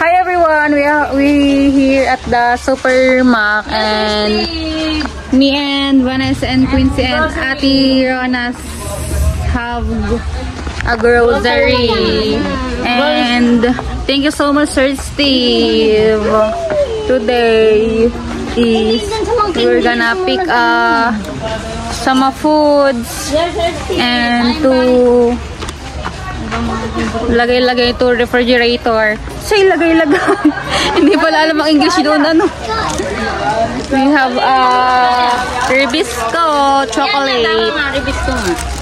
Hi everyone, we here at the Supermac and me and Vanessa and Quincy and Ate Ronas have a grocery. And thank you so much, Sir Steve. Today is we're gonna pick some foods and to lagay-lagay to refrigerator. Say lagay-lagay. Hindi pala alam ang English doon ano. We have Ribisco chocolate.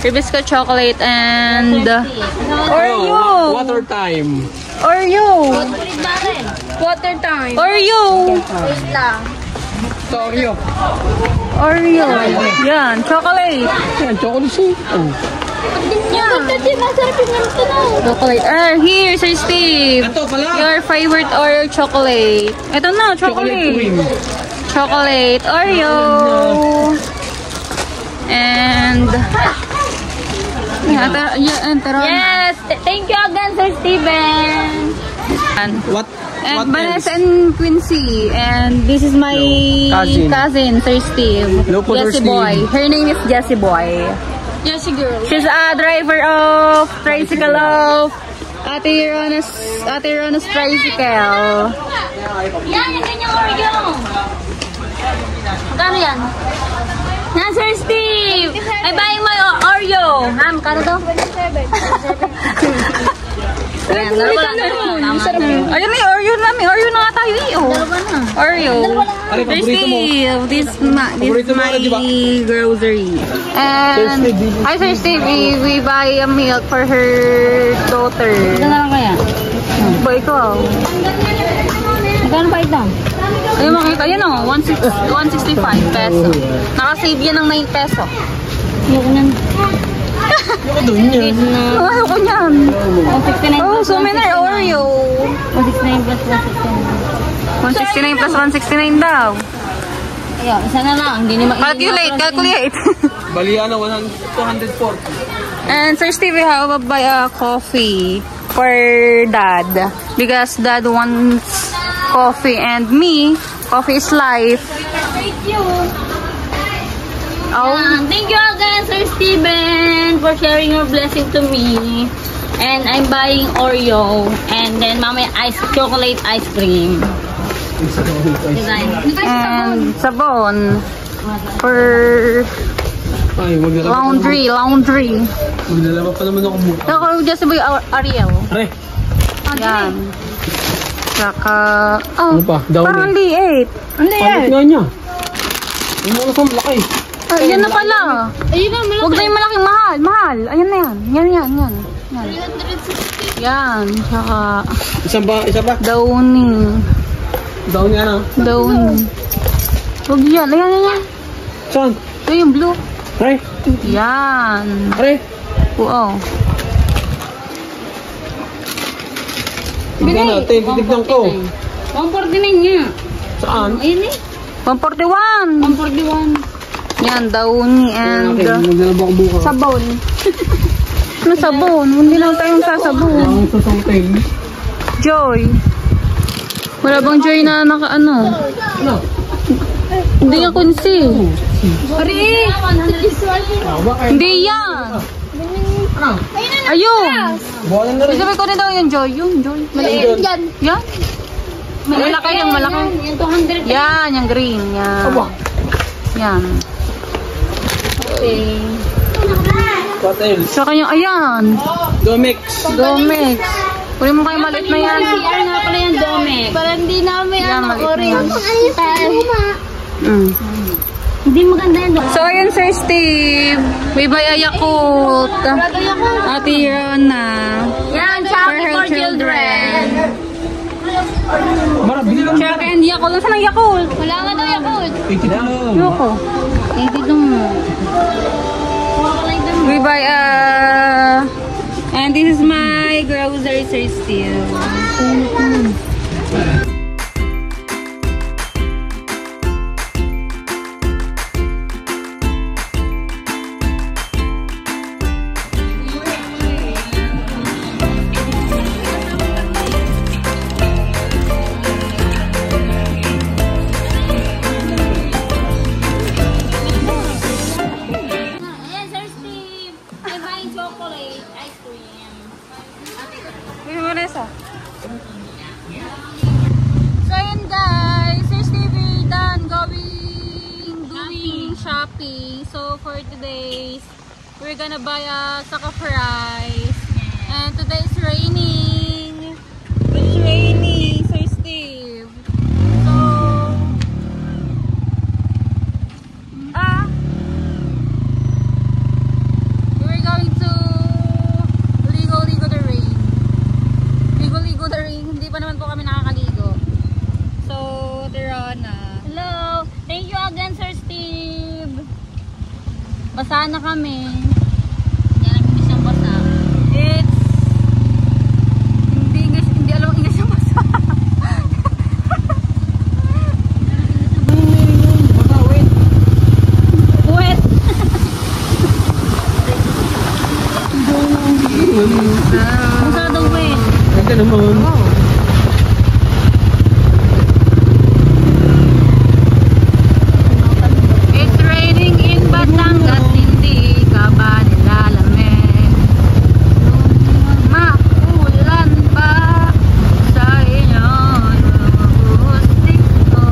Ribisco chocolate and Oreo. Water time. Oreo. Water time. Oreo. Oreo. Oreo. Yan, chocolate. Yan, chocolate siya. Chocolate. Here, Sir Steve. Ito pala. Your favorite Oreo chocolate. Ito na, chocolate. Chocolate Oreo. And Yes, thank you again, Sir Steven. What? And Vanessa and Quincy. And this is my cousin Sir Steve. Jessie Boy. Her name is Jessie Boy. Jessie girl. She's a driver of tricycle of Ate Rona's tricycle. Yan, yung ganyang Oreo. Magkano yan? Yan, Sir Steve. Ay, buying mo yung Oreo. Ha, magkano to? 27. Ayan, dalawa lang. Ayun na yung Oreo namin. Oreo na nga tayo eh. Oreo. Sir Steve, this is my grocery. And hi Sir Steve, we buy a milk for her daughter. Ito na lang kaya? Boy ko. Magkano pa ito? Ayun makita, yun o, 165 peso. Nakasave yan ng 9 peso. Ayoko na. Ayoko doon yan. Ayoko niyan. 169 Oh, so many Oreo. 169 plus 169 169. plus 169 daw. Ayun, isa na lang. Hindi ni Calculate. Bali, 240. And Sir Steve, we have to buy a coffee for Dad. Because Dad wants coffee and me, coffee is life. Thank you. Oh. Thank you again, Sir Steven, for sharing your blessing to me. And I'm buying Oreo. And then mamaya chocolate ice cream. And sabon for Ay, laundry. Magdalaba pa naman ako muna. Ako just boy Ariel. Are. Yan. Saka Ano pa? Down parang liit. Ang Palit liit. nga niya. Yung mga sa malaki. Yan na pala. Ayun na, Huwag na yung malaking mahal. Ayan na yan. Yan. Yan. Saka Isa ba? downy. Down niya na. Downy. Huwag yan. Ayan. Saan? Ito yung blue. Are. Yan. Are. Oo. Tignan natin. Titignan ko. 149 niya. Saan? Ayun eh. 141. 141. Yan, downy and Magdalaba ako bukas. sabon. Ano sabon? Hindi lang tayong sasabon. Ang sasangtay. Joy. Wala bang Joy na naka-ano? Ano? Hindi yung Quincy. Pari! Hindi yan. Ano? Ayun. Buwan na rin. Sabi ko na daw yung Joy. Yung Joy. Maliit yan. Yan. Malaki yung malaki. Yung 200. Yan, yung green. Yan. Aba. Yan. Okay. What else? Saka yung, ayan. Domix. Domix. Kunin mo kayo maliit na yan. CR nga pala yung Domex. Parang hindi namin Yan, maliit na yan. Hindi maganda yan. So, ayan Sir Steve. We buy a Yakult. Ate Rona. Yan, For Chucky her for children. Marabili lang. Chuck and Yakult. Nasaan ang Yakult? Wala nga daw Yakult. 80 na lang. Yoko. Hindi dong. We buy and this is my grocery, Sir Steve. shopping. So for today's, we're gonna buy a sack of rice. And today it's raining. It's raining, Sir Steve. So we're going to ligo the rain. Ligo the rain. Hindi pa naman po kami nakakaligo. So, Tirana. Hello! Thank you again, Sir Steve! Basa na kami. Yan ang English ang basa. It's hindi alam ang English ang basa. Wet! Masyadong wet. Ito naman. It's raining in Batangas, hindi ka ba nilalamin? Maulan pa sa inyo, gusto ko.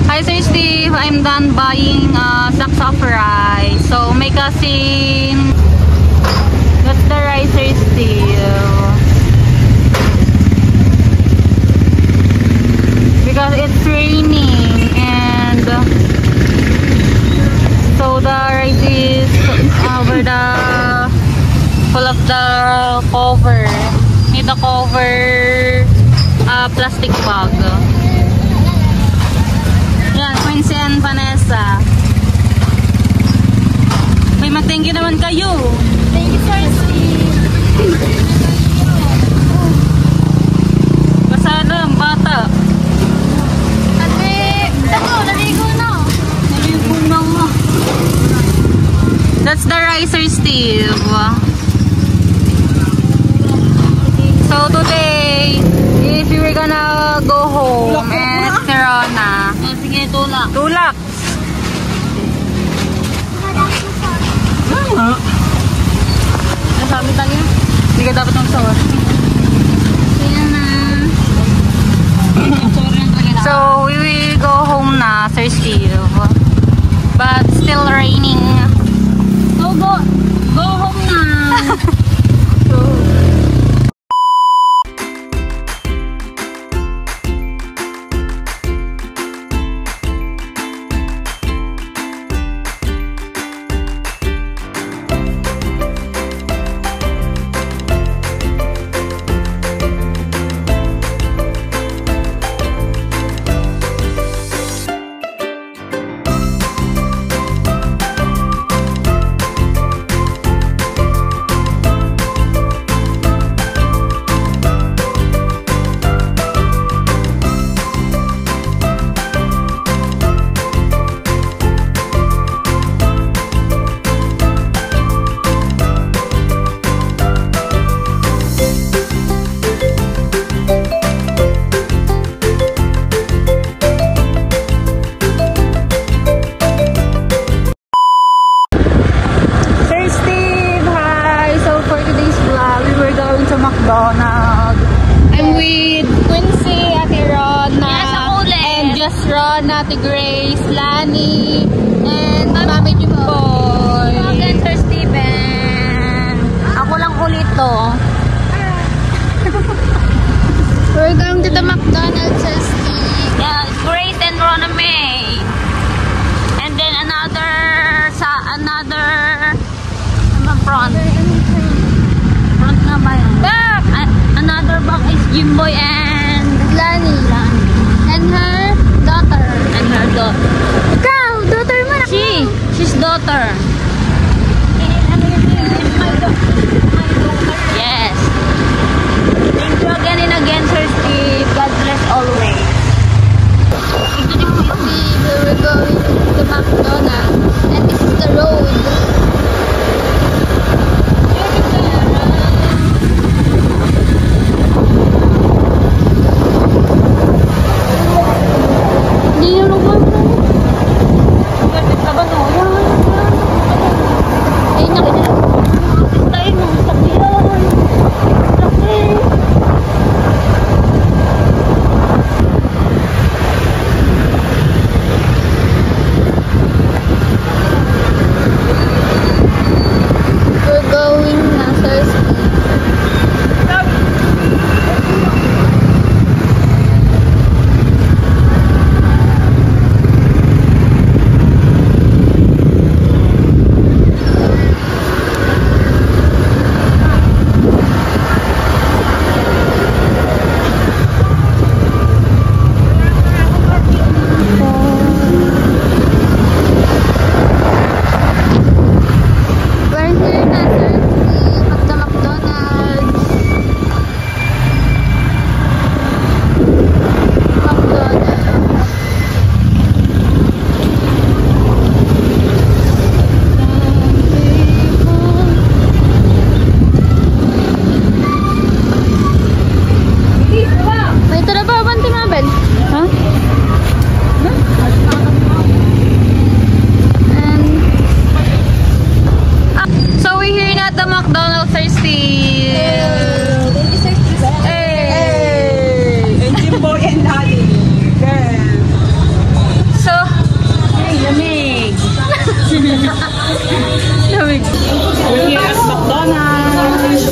Hi Sir Steve, I'm done buying sacks of rice. So make a scene. That's the rice, Sir Steve. Because it's raining and so the rice is over the full of the cover. Need the cover plastic bag. Yan, Quincy and Vanessa. May mag-thank you naman kayo. Thank you, Sir Steve! Kasada ang bata. Naligo na! Naligo na nga. That's the ricer, Steve. So today, if we were gonna go home at Tirana, Sige, tulak. tulak. Nasabi tayo. Hindi ka dapat magsawa. Sige na. So we will go home na, Sir Steve. But still raining. So go home na. McDonald's. I'm with Quincy, Ate Rona, and just Rona, Ate Grace, Lani, and Mami Jimboy. Again, Sir Steven. Ako lang ulit to. We're going to the McDonald's, Sir Steve. Yeah, Grace and Rona May. And then another front. Front nga ba yun? Back! Another back is Jimboy and Lani. And her daughter. And her daughter. Ikaw, daughter mo na. She's daughter. Yes. Thank you again and again, Sir Steve. God bless always. We're going to McDonald's, and this is the road. Hindi yung lugar ko. Steve. Hey! And Jimbo and Daddy. Girl. So, Lamig. lamig. We're here at McDonald's.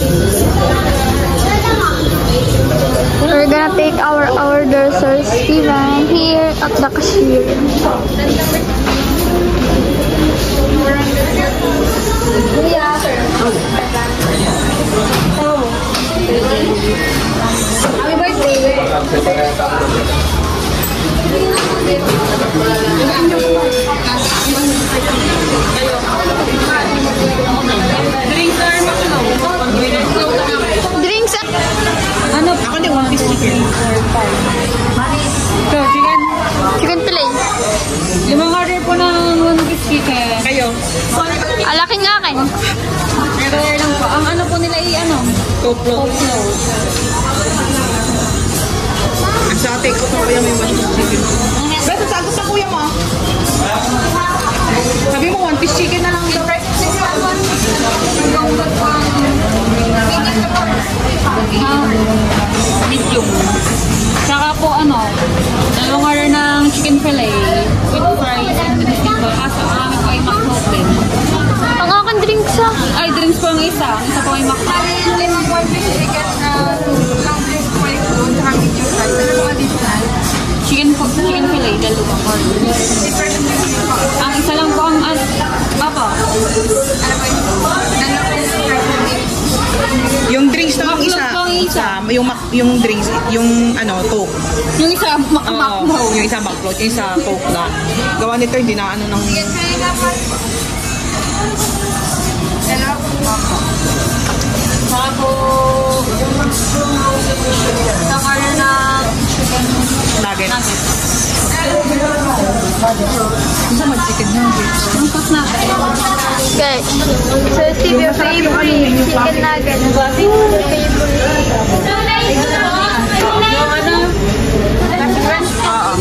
We're gonna take our order, Sir Steven, here at the cashier. Drinks. Ano? Ako din, one piece chicken. So, chicken. Chicken fillet. Limang order po ng 1 piece chicken. Kayo? Alaking akin. Pero lang po. Ang ano po nila i-ano? Coleslaw. Sa take out ko yung may one piece chicken. Beto, sagot sa kuya mo. Sabi mo, one piece chicken na lang dito. Medium. Tsaka po ano, dalawang order ng chicken fillet with fries and biscuit po. Kaso ang amin po ay McDonald's din. Ang akin drinks ah. Ay, drinks po ang isa. Ang isa po ay McDonald's. Chicken fillet, dalawang order. Ang isa lang po ang papa. Yung drinks naman isa. McDonald's po ang isa. Yung drinks, yung ano, Coke. Yung isa, McDonald's. Yung isa McFloat, yung isa Coke na. Gawa nito, hindi na ano ng... Saka po, isang order ng chicken Nugget. nuggets. Isa mag-chicken nuggets. Yung sauce natin. Okay. Sir Steve, your favorite chicken nugget. Yung ano?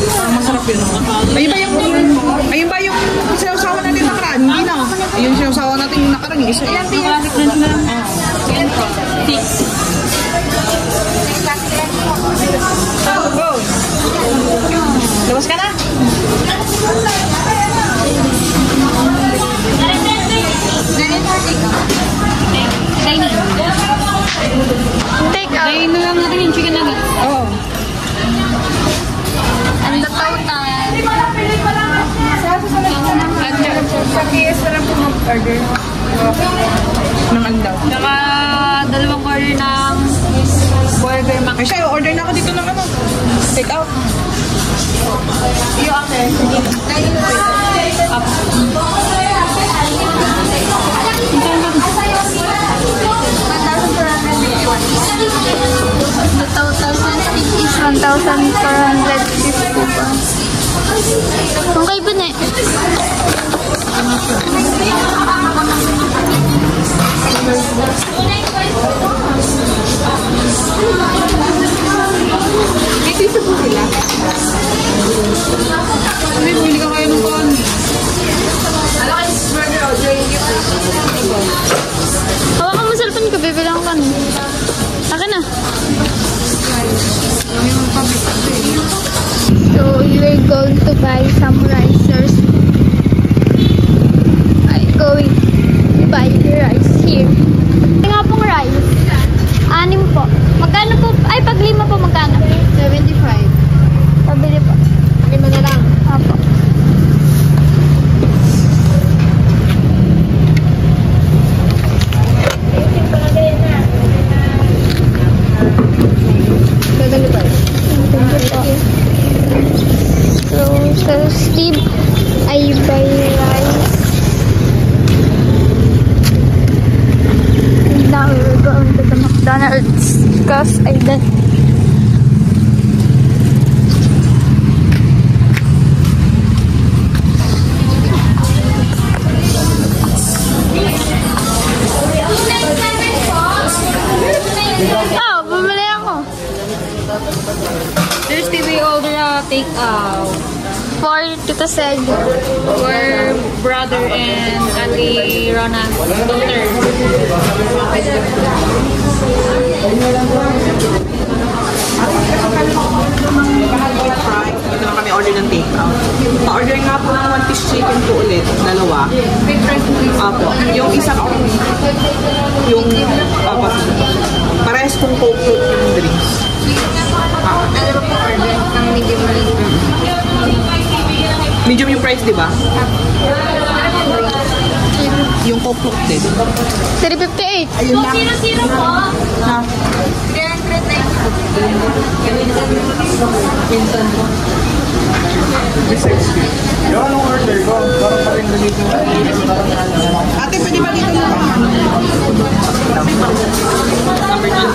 Ang masarap yun. Ayun ba yung sinasawa natin nakaraan? Hindi na. Yung sinasawa natin yung nakaraan, yung isa. Yung classic crunch na lang. Chicken po. 6. Go! Labas ka na? Dining. Take out. Dining na lang natin yung chicken nuggets. Oo. And the total. Nang ano daw. Saka dalawang order ng burger mac. Ay siya, order na ako dito ng ano. Take out. Yung ate. Up. The total is 1,450 pa. Kung kayo ba na eh. Ito isa po sila. Hindi ka kaya ng kaon. Hawakan mo cellphone ko, bibilang ka na. Akin na. So, we're going to buy some rice. I'm going to buy rice here. Ito nga pong rice. 6 po. Magkano po? Ay, pag 5 po, magkano? 75. Pabili po. 5 na lang. Apo. So, Steve, I buy rice. And now we're going to the McDonald's because I done. Oh, bumili ako. Thursday we order a take out. For Tita Seg. For brother and Ate Rona's daughter. Ito na kami order ng take-out. Pa-order nga po ng 1 piece chicken po ulit. Dalawa. Apo. Yung isa po. Yung... Apo. Parehas kong coke fruit yung drinks. Ano po order? Ang medium. Medium yung price, di ba? Yung coke fruit din. 358. Ayun lang. Sino po? Ha? 360. Yung anong order ko? Parang pa rin dito. Ate, pwede ba dito na? Number 2.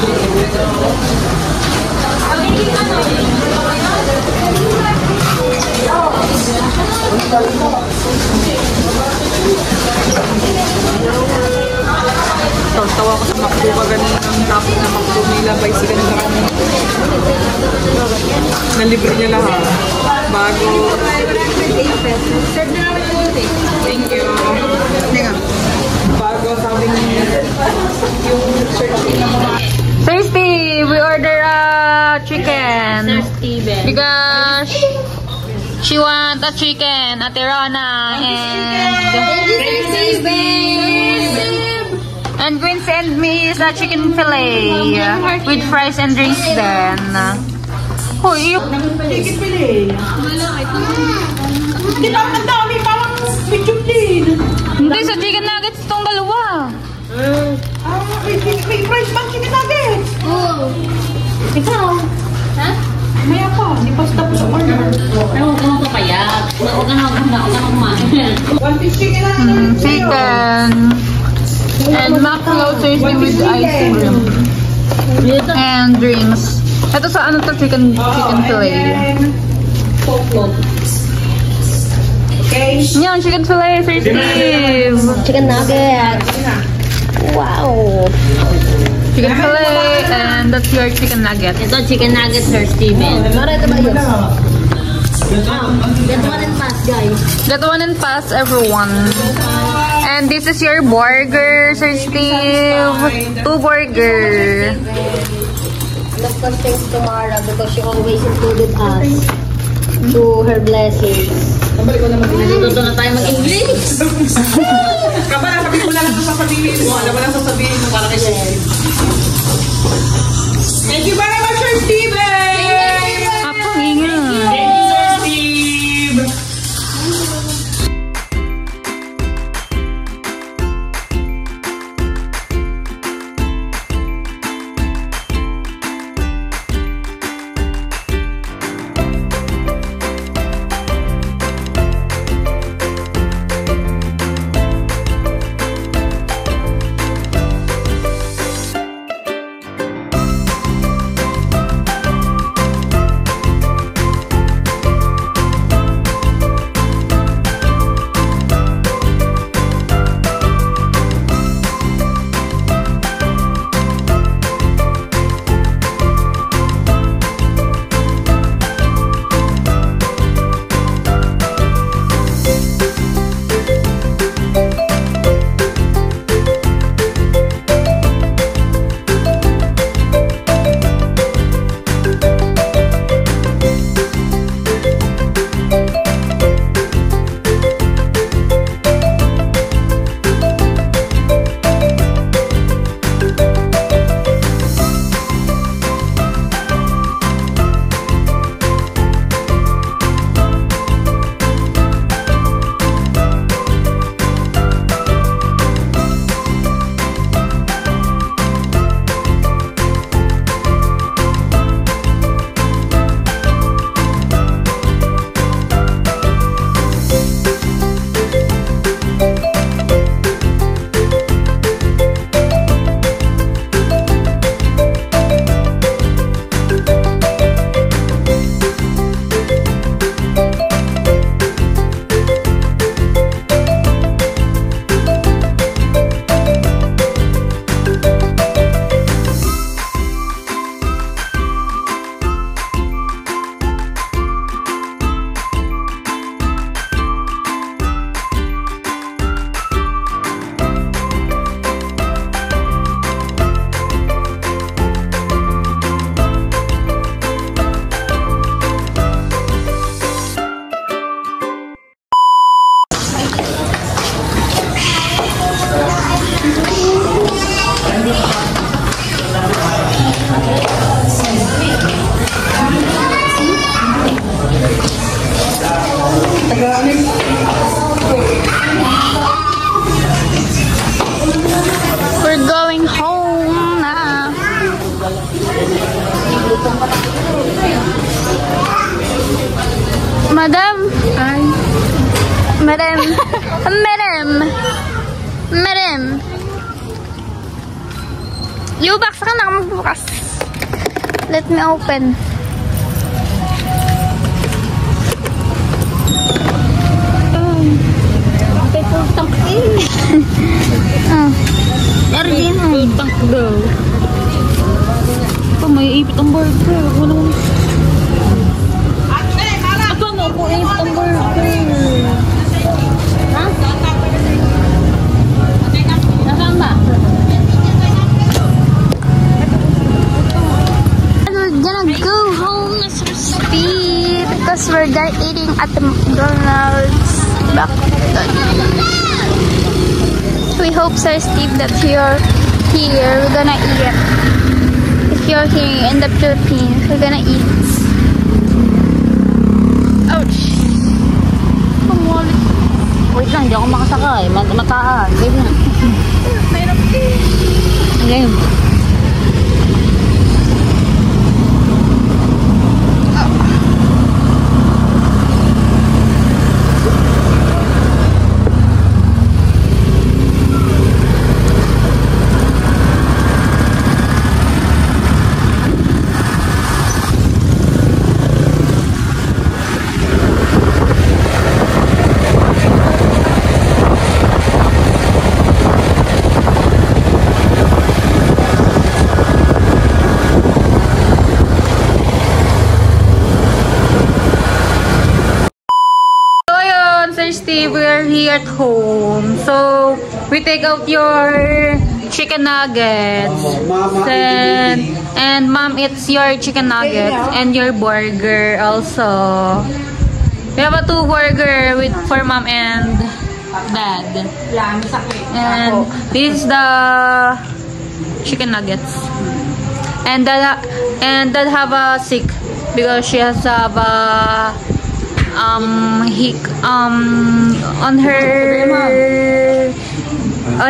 Tawa ko sa McDo ka ganun ang topic na McDo nila by si ganun na kami. Nalibre niya lahat. Bago. Thank you. Teka. Bago sabi niya yung search na mga... Sir Steve, we order a chicken. Sir Steven. Because she want a chicken, Ate Rona, and Queen sent me is a chicken fillet with fries and drinks then. Oh, you... Chicken fillet. Di ba ang dami? Parang medium din. Hindi, sa chicken nuggets itong dalawa. May price bang chicken nuggets? Oo. Ikaw? Ha? Maya pa. Di pa tapos ang order. Ano ka payat? Huwag ka na kumain. 1 piece chicken nuggets. Chicken. And mackerel tasting with ice cream. And drinks. Ito sa ano to chicken fillet. Okay. Yan, chicken fillet, Sir Steve. Chicken nuggets. Wow. Chicken fillet, and that's your chicken nugget. Ito, chicken nuggets, Sir Steven. Mara, ito ba yun? Get one and pass, guys. Get one and pass, everyone. And this is your burger, Sir Steve. 2 burger. Let's thanks to Mara because she always included us to her blessings. Natuto na tayo mag-English. Kaba na, sabi ko lang ito sasabihin mo. Alam mo lang sasabihin mo para kay Steve. Thank you very much, Sir Steven! Apang ingay. Thank you, Sir Steve! Madam. Hi. Madam. Madam. Madam. U-box ka na magbukas. Let me open. Full tank eh. Full tank daw. Ito, may ipit ang burger. Walang... Ito, ano po ipit ang burger. Ha? Nasaan ba? We're gonna go home, Mr. Steve, because we're done eating at the McDonald's back then. We hope, Sir Steve, that you're here. We're gonna eat. If you're here in the Philippines, we're gonna eat. Ouch! Wait lang, hindi ako makasakay. Mataas. Wait lang. Mayroon Ngayon. We're here at home, so we take out your chicken nuggets, and mom eats your chicken nuggets and your burger also. We have a 2 burger for mom and dad, and this is the chicken nuggets, and dad have a sick because she has a on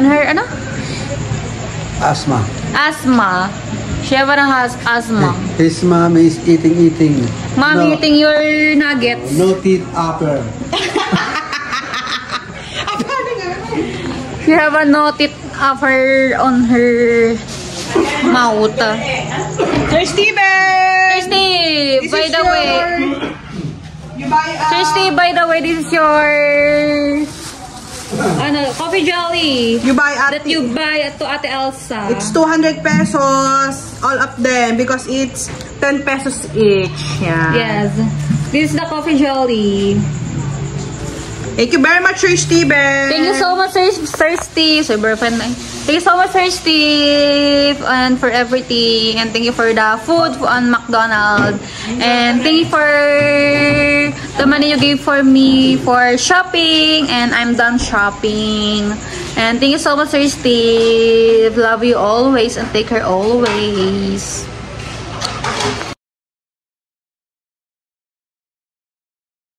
her ano? Asthma. She has asthma. His mom is eating. Mom No. eating your nuggets. No teeth upper. You have a no teeth upper on her mouth. Sir Steven! Sir Steve, by the way. Sir Steve, by the way, this is your coffee jelly You buy at that you buy to Ate Elsa. It's 200 pesos, all of them, because it's 10 pesos each. Yeah. Yes. This is the coffee jelly. Thank you very much, Sir Steven. Thank you so much, Sir Steve. So, boyfriend. Thank you so much, Sir Steve, and for everything. And thank you for the food on McDonald's. And thank you for the money you gave for me for shopping. And I'm done shopping. And thank you so much, Sir Steve. Love you always and take care always.